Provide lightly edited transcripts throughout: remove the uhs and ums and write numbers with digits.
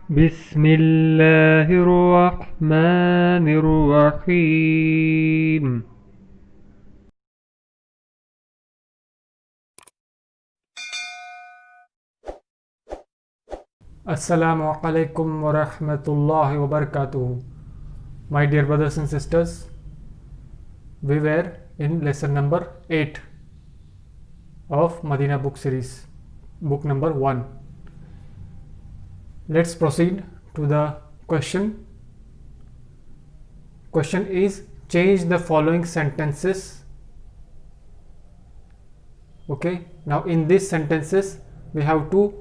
بسم الله الرحمن الرحيم. Assalamu alaikum wa rahmatullahi wa barakatuh. My dear brothers and sisters, we were in lesson number 8 of Madina book series, book number 1. Let's proceed to the question. Question is, change the following sentences. Okay, now in these sentences we have to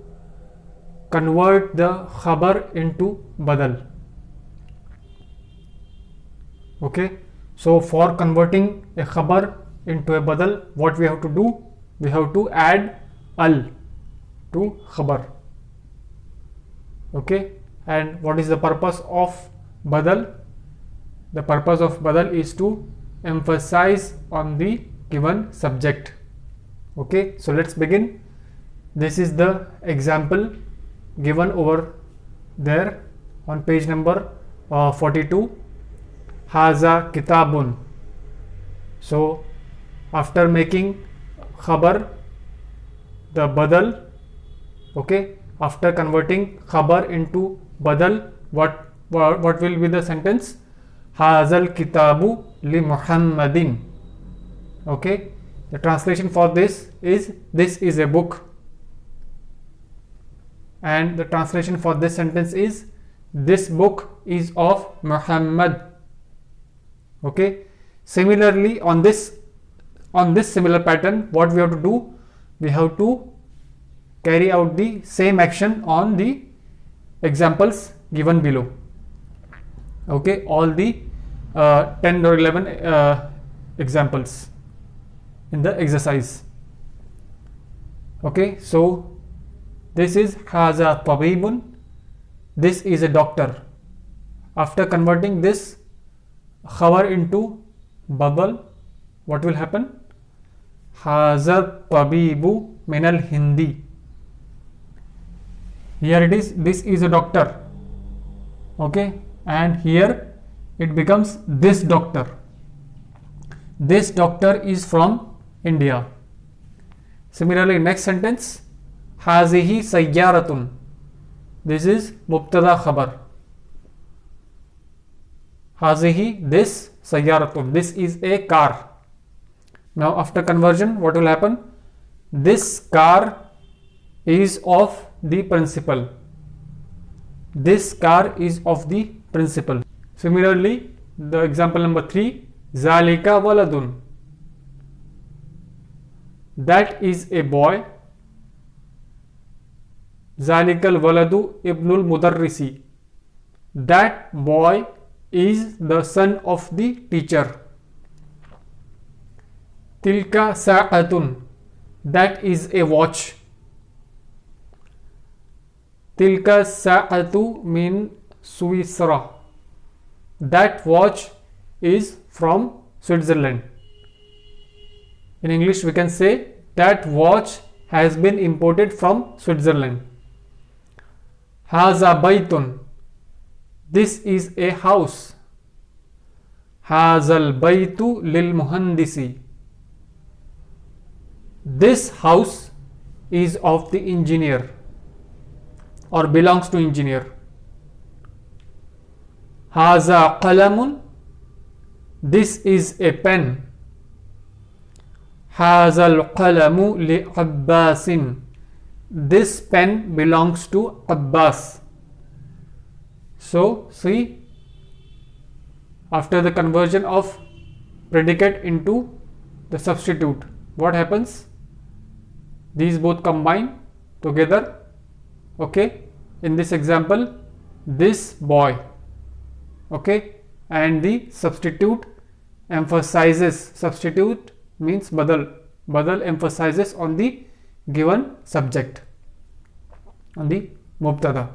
convert the khabar into badal. Okay, so for converting a khabar into a badal, what we have to do? We have to add al to khabar. Okay, and what is the purpose of badal? The purpose of badal is to emphasize on the given subject. Okay, so let's begin. This is the example given over there on page number 42. Haza kitabun. So after making khabar the badal, okay, after converting khabar into badal, what will be the sentence? Hazal kitabu li Muhammadin. Okay, the translation for this is a book, and the translation for this sentence is this book is of Muhammad. Okay, similarly on this similar pattern, what we have to do? We have to carry out the same action on the examples given below. Okay, all the 10 or 11 examples in the exercise. Okay, so this is haza tabibun. This is a doctor. After converting this khabar into badal, what will happen? Haza tabibu min al hindi. Here it is, this is a doctor. Okay, and here it becomes this doctor. This doctor is from India. Similarly, next sentence, hazihi sayyaratun. This is mubtada khabar. Hazihi, this, sayyaratun, this is a car. Now after conversion, what will happen? This car is of the principal. This car is of the principal. Similarly, the example number 3, zalika waladun. That is a boy. Zalikal waladu ibnul mudarrisi. That boy is the son of the teacher. Tilka sa'atun. That is a watch. Tilka sa'atu min Suisra. That watch is from Switzerland. In English we can say that watch has been imported from Switzerland. Haza baytun. This is a house. Hazal baytu lil muhandisi. This house is of the engineer or belongs to engineer. Haza qalamun. This is a pen. Hazal qalamu li Abbasin. This pen belongs to Abbas. So see, after the conversion of predicate into the substitute, what happens? These both combine together. Okay, in this example, this boy. Okay, and the substitute emphasizes, substitute means badal. Badal emphasizes on the given subject, on the mubtada.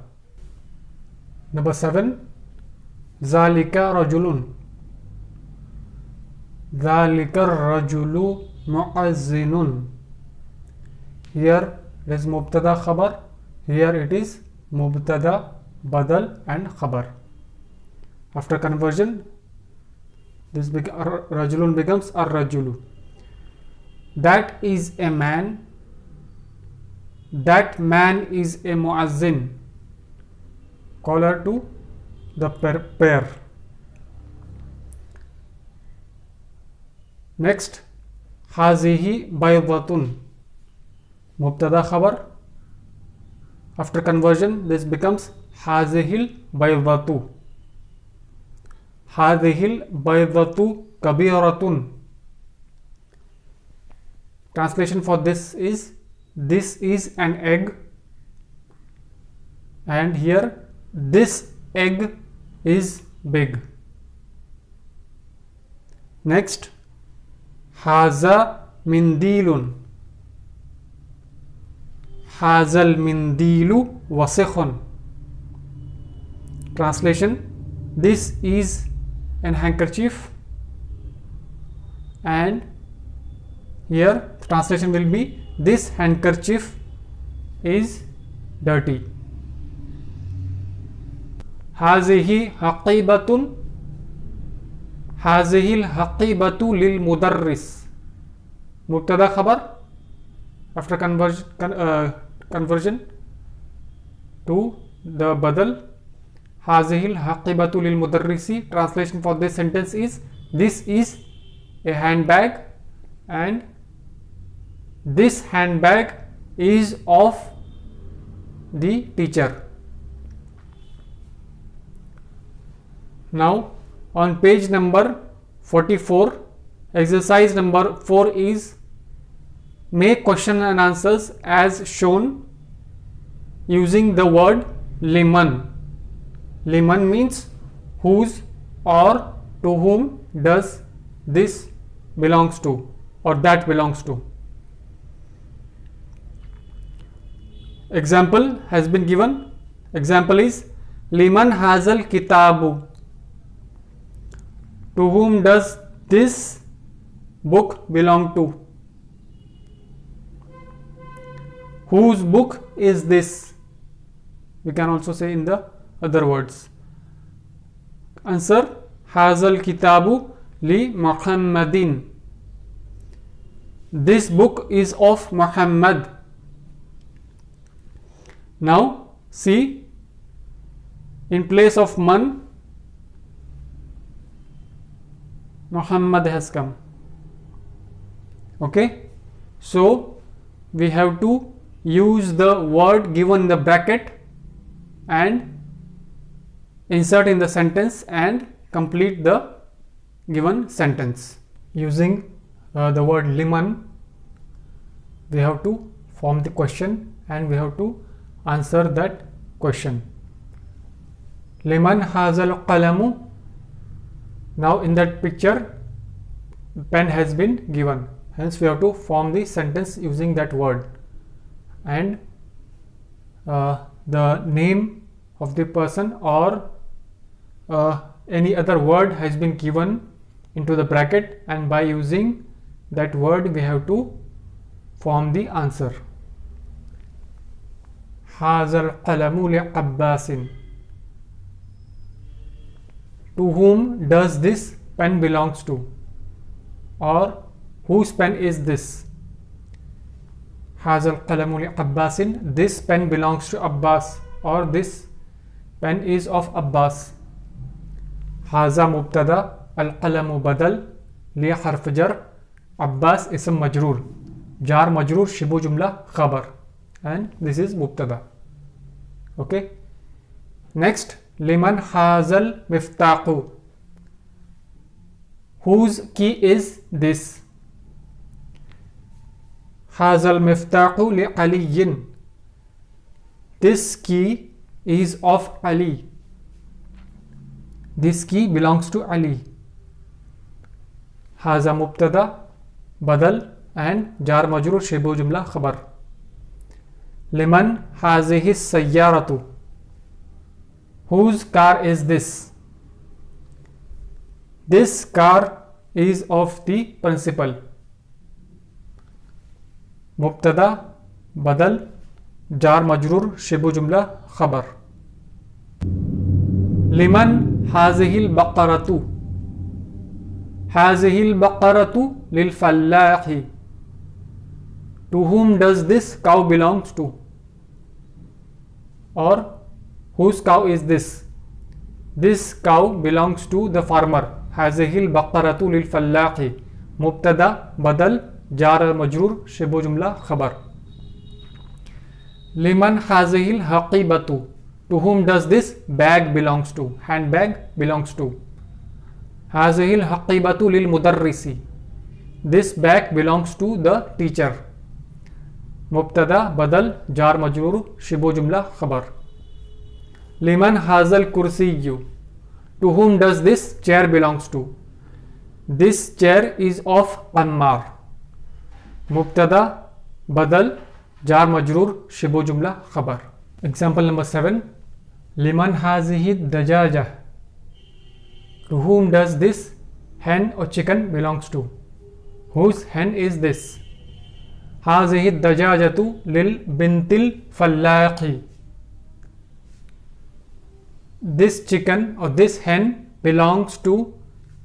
Number 7, zalika rajulun. Zalika rajulu mu'azzinun. Here it is mubtada khabar. Here it is mubtada badal and khabar. After conversion, this rajulun becomes ar-rajulu. That is a man. That man is a muazzin. Caller to the pair. Next, hazihi baydatun. Mubtada khabar. After conversion, this becomes hazihil baydatu. Hazihil baydatu kabiratun. Translation for this is an egg, and here this egg is big. Next, haza mindilun. Hazal mindilu wasikhun. Translation: this is an handkerchief, and here translation will be this handkerchief is dirty. Hazihi haqibatun. Hazihil haqibatu lil mudarris. Mubtada khabar. After conversion to the badal, hazihil haqibatu lil mudarrisi. Translation for this sentence is: this is a handbag, and this handbag is of the teacher. Now on page number 44, exercise number 4 is make question and answers as shown using the word liman. Liman means whose or to whom does this belongs to or that belongs to. Example has been given. Example is liman hazal kitabu. To whom does this book belong to? Whose book is this? We can also say in the other words. Answer: hazal kitabu li Muhammadin. This book is of Muhammad. Now see, in place of man, Muhammad has come. Okay, so we have to use the word given in the bracket and insert in the sentence and complete the given sentence. Using the word liman, we have to form the question and we have to answer that question. Liman hazal qalamu. Now in that picture, pen has been given, hence we have to form the sentence using that word, and the name of the person or any other word has been given into the bracket, and by using that word we have to form the answer. Hazal qalamu li Abbasin. To whom does this pen belongs to, or whose pen is this? Hazal qalamu li Abbasin. This pen belongs to Abbas, or this pen is of Abbas. Haza mubtada, al qalamu badal, li harf jar, Abbas ism majroor, jar majroor shibu jumla khabar, and this is mubtada. Okay. Next, liman hazal miftaqu. Whose key is this? Hazal miftaqu li aliyin. This key is of Ali. This key belongs to Ali. Haza mubtada, badal, and jar majroor shibu jumla khabar. Liman hazihi sayyaratu. Whose car is this? This car is of the principal. Mubtada, badal, jar majroor shibu jumla khabar. लिमन हाज़िहिल बक़रतु, हाज़िहिल बक़रतु लिल फल्लाहि, to whom does this cow belongs to, or whose cow is this? This cow belongs to the farmer. हाज़िहिल बक़रतु लिल फल्लाहि, मुब्तदा बदल जार मजरूर शिबो जुमला खबर. लिमन हाज़िहिल हक़ीबतु, to whom does this bag belongs to, handbag belongs to. हाज़िहिल हक़ीबतु लिल मुदर्रिसी, this bag belongs to the teacher. मुब्तदा बदल जार मजरूर शिबो जुमला खबर. लिमन हाज़ल कुर्सिय्यु, to whom does this chair belongs to, this chair is of Ammar. मुब्तदा बदल जार मजरूर शिबो जुमला खबर. Example number 7. लिमन हाज़िहि दजाजा, to whom does this hen or chicken belongs to, whose hen is this. हाज़िहि दजाजतु लिल बिन्तिल फल्लाक़ी, this chicken or this hen belongs to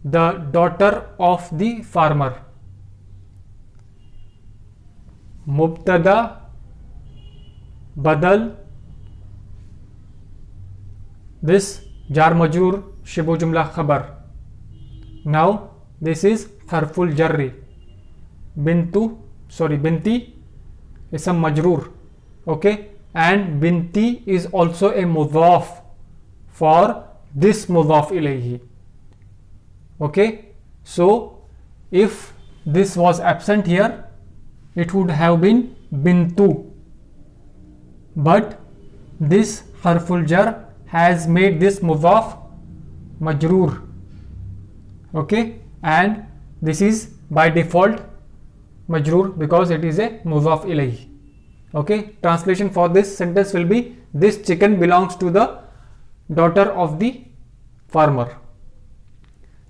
the daughter of the farmer. मुब्तदा बदल this jar मजरूर शिबो जुमला खबर. Now this is हरफुल जर्री. बिनती इसम मजरूर. Okay, and बिनती is also a मुज़ाफ for this मुज़ाफ इलैही. Okay, so if this was absent here, it would have been bintu, but this harful jar has made this mudhaf majroor. Okay, and this is by default majroor because it is a mudhaf ilayhi. Okay, translation for this sentence will be, this chicken belongs to the daughter of the farmer.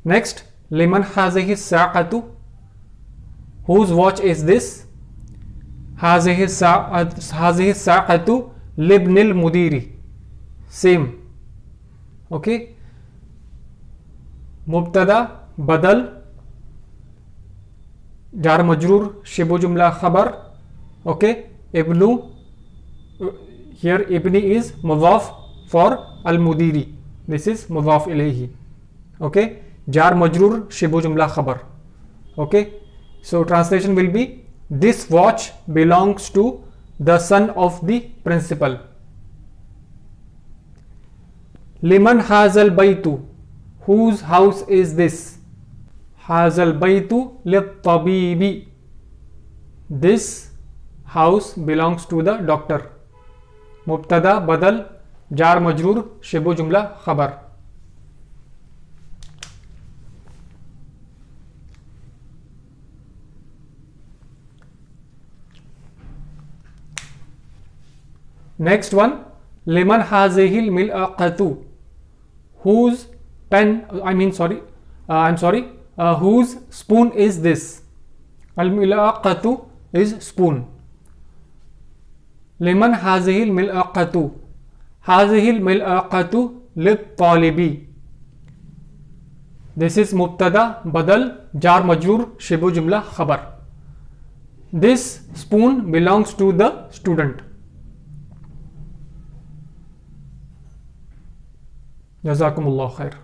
Next, liman hazihi sa'atu, whose watch is this. हाज़िहि साअतु लिब्निल मुदीरी, same. Okay, मुब्तदा बदल जार मजरूर शिबो जुमला खबर. ओके, इब्नु, हियर इब्नी इज मुज़ाफ फॉर अल मुदीरी, दिस इज मुज़ाफ इलैही. ओके, जार मजरूर शिबो जुमला खबर. Okay, so translation will be, this watch belongs to the son of the principal. Liman hazal baytu, whose house is this. Hazal baytu lit-tabibi, this house belongs to the doctor. Mubtada badal jar majroor shibu jumla khabar. Next one, liman hazihil mil'aqatu, whose whose spoon is this. Al mil'aqatu is spoon. Liman hazihil mil'aqatu, hazihil mil'aqatu lit-talibi, this is mubtada badal jar majroor shibu jumla khabar. This spoon belongs to the student. जज़ाकुमुल्लाह खैर.